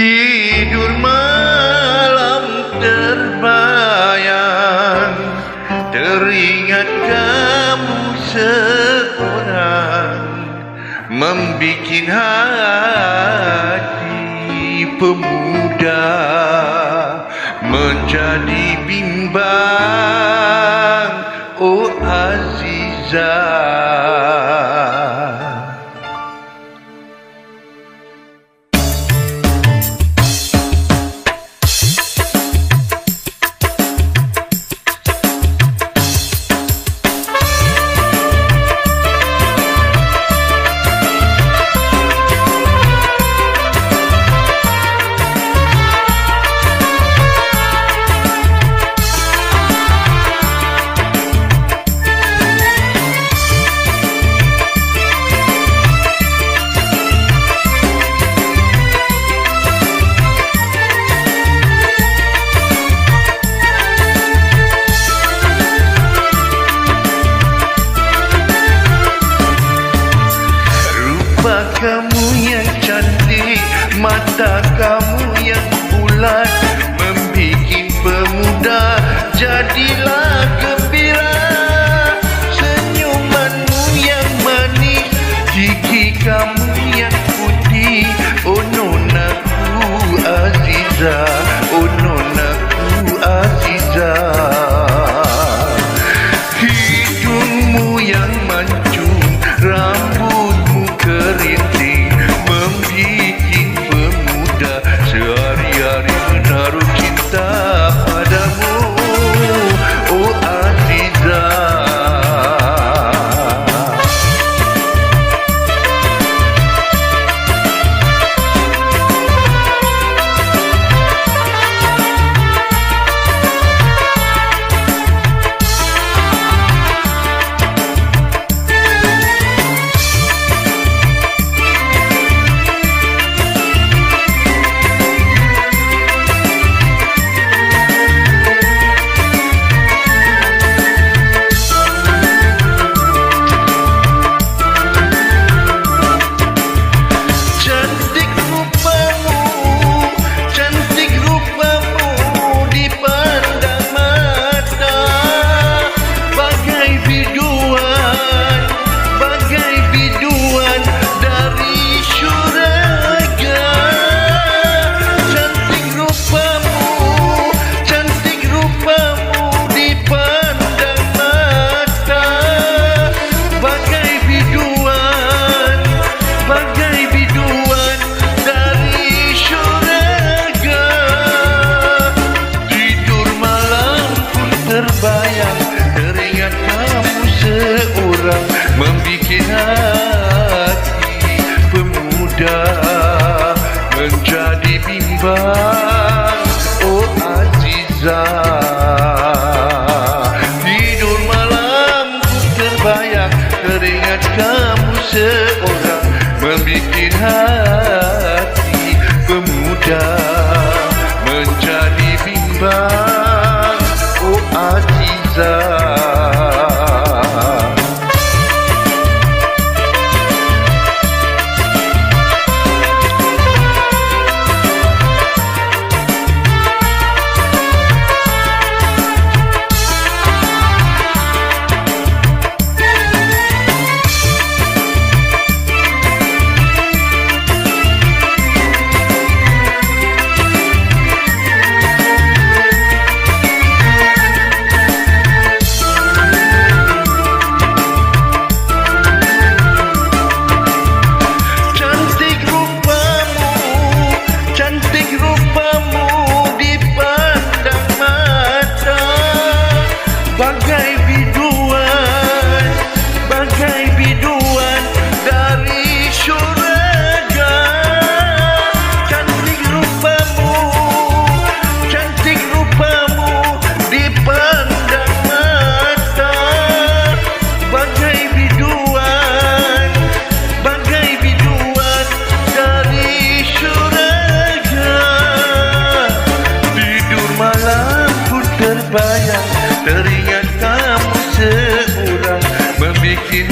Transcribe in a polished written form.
Tidur malam terbayang, teringat kamu seorang, membikin hati pemuda menjadi bimbang. Oh Azizah, kamu yang cantik, mata kamu yang bulat, membikin pemuda jadilah gembira. Senyumanmu yang manis, gigi kamu yang putih, oh nonaku Azizah, oh nonaku Azizah. Hidungmu yang mancung, rambutmu keriting, membikin pemuda sehari-hari menaruh cinta padamu, oh Azizah. Terbayang, teringat kamu seorang, membikin hati pemuda menjadi bimbang, oh Azizah. Tidur malam ku terbayang, teringat kamu seorang, membikin hati pemuda menjadi bimbang, oh Azizah. Terbayang, teringat kamu seorang, membikin